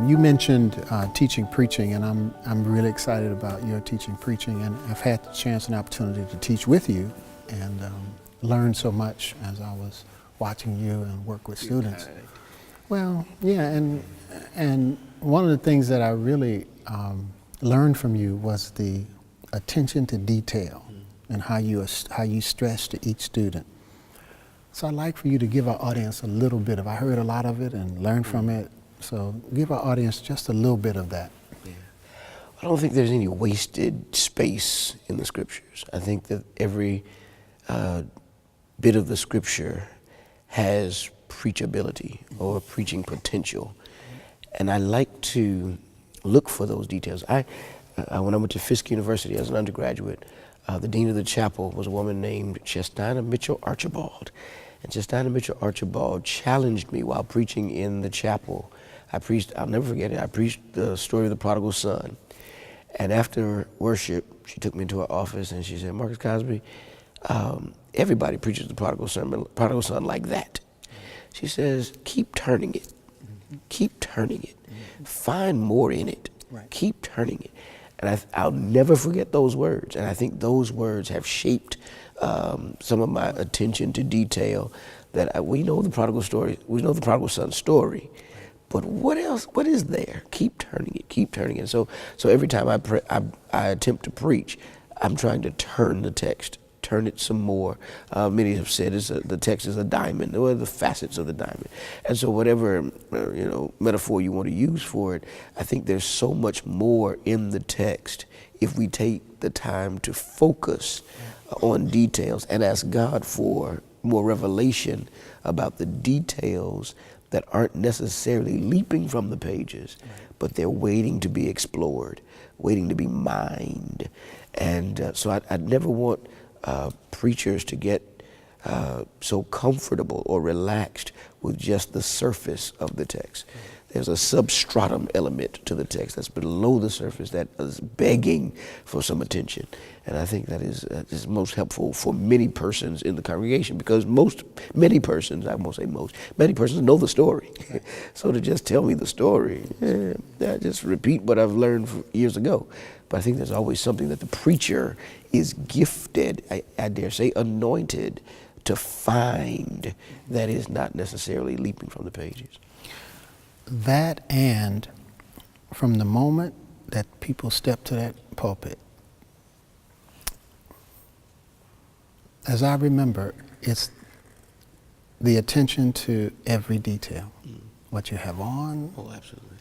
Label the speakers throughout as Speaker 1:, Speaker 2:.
Speaker 1: You mentioned teaching preaching, and I'm really excited about your teaching preaching, and I've had the chance and opportunity to teach with you and learn so much as I was watching you and work with students. Well, yeah, and one of the things that I really learned from you was the attention to detail and how you stress to each student. So I'd like for you to give our audience a little bit of, I heard a lot of it and learned from it, so give our audience just a little bit of that.
Speaker 2: Yeah. I don't think there's any wasted space in the scriptures. I think that every bit of the scripture has preachability or preaching potential. And I like to look for those details. When I went to Fisk University as an undergraduate, the dean of the chapel was a woman named Chestina Mitchell Archibald. And Chestina Mitchell Archibald challenged me while preaching in the chapel. I'll never forget it, I preached the story of the prodigal son. And after worship, she took me into her office and she said, Marcus Cosby, everybody preaches the prodigal son like that. She says, keep turning it, keep turning it, find more in it, keep turning it. And I'll never forget those words. And I think those words have shaped some of my attention to detail. That we know the prodigal story, we know the prodigal son's story, but what else? What is there? Keep turning it, keep turning it. So every time I attempt to preach, I'm trying to turn the text, turn it some more. Many have said the text is a diamond, or the facets of the diamond. And so whatever metaphor you want to use for it, I think there's so much more in the text if we take the time to focus on details and ask God for more revelation about the details that aren't necessarily leaping from the pages, but they're waiting to be explored, waiting to be mined. And so I'd never want preachers to get so comfortable or relaxed with just the surface of the text. There's a substratum element to the text that's below the surface that is begging for some attention. And I think that is most helpful for many persons in the congregation, because many persons know the story. So to just tell me the story, I just repeat what I've learned years ago. But I think there's always something that the preacher is gifted, I dare say anointed, to find that is not necessarily leaping from the pages.
Speaker 1: That, and from the moment that people step to that pulpit, as I remember, it's the attention to every detail. What you have on.
Speaker 2: Oh, absolutely.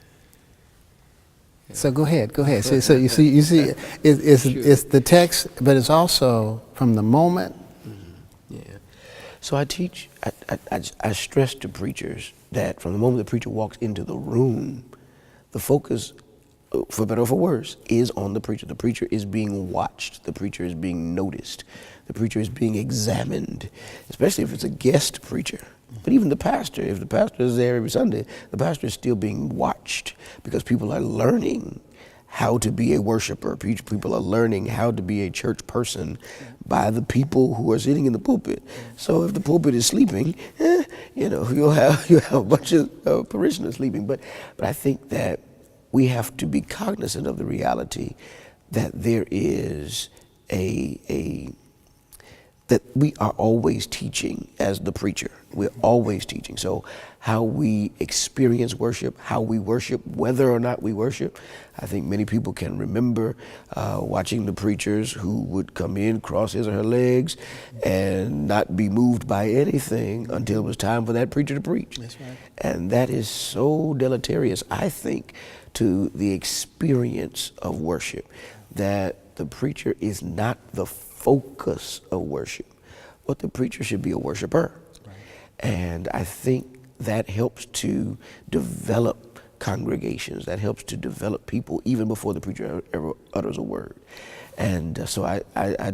Speaker 2: Yeah.
Speaker 1: So go ahead. So you see, it's the text, but it's also from the moment.
Speaker 2: Yeah. So I teach. I stress to preachers that from the moment the preacher walks into the room, the focus, for better or for worse, is on the preacher. The preacher is being watched. The preacher is being noticed. The preacher is being examined, especially if it's a guest preacher. But even the pastor, if the pastor is there every Sunday, the pastor is still being watched, because people are learning how to be a worshiper. People are learning how to be a church person by the people who are sitting in the pulpit. So if the pulpit is sleeping, you'll have a bunch of parishioners sleeping. But I think that we have to be cognizant of the reality that there is that we are always teaching as the preacher. We're always teaching. So how we experience worship, how we worship, whether or not we worship, I think many people can remember watching the preachers who would come in, cross his or her legs, and not be moved by anything until it was time for that preacher to preach.
Speaker 1: That's right.
Speaker 2: And that is so deleterious, I think, to the experience of worship, that the preacher is not the focus of worship, but the preacher should be a worshiper. Right. And I think that helps to develop congregations, that helps to develop people even before the preacher ever utters a word. And so I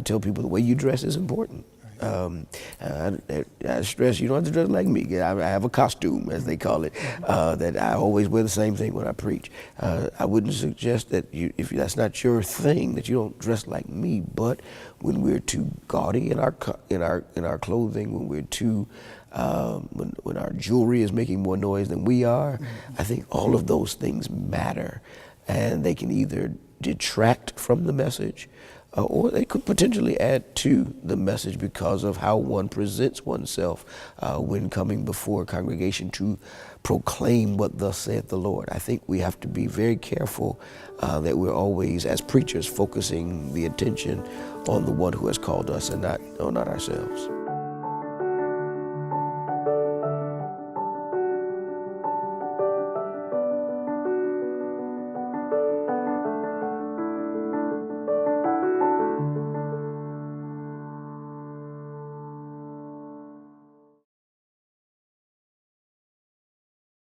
Speaker 2: tell people the way you dress is important. I stress you don't have to dress like me. I have a costume, as they call it, that I always wear the same thing when I preach. I wouldn't suggest that if that's not your thing, that you don't dress like me. But when we're too gaudy in our clothing, when we're too when our jewelry is making more noise than we are, I think all of those things matter, and they can either detract from the message, or they could potentially add to the message because of how one presents oneself when coming before a congregation to proclaim what thus saith the Lord. I think we have to be very careful that we're always, as preachers, focusing the attention on the one who has called us and not ourselves.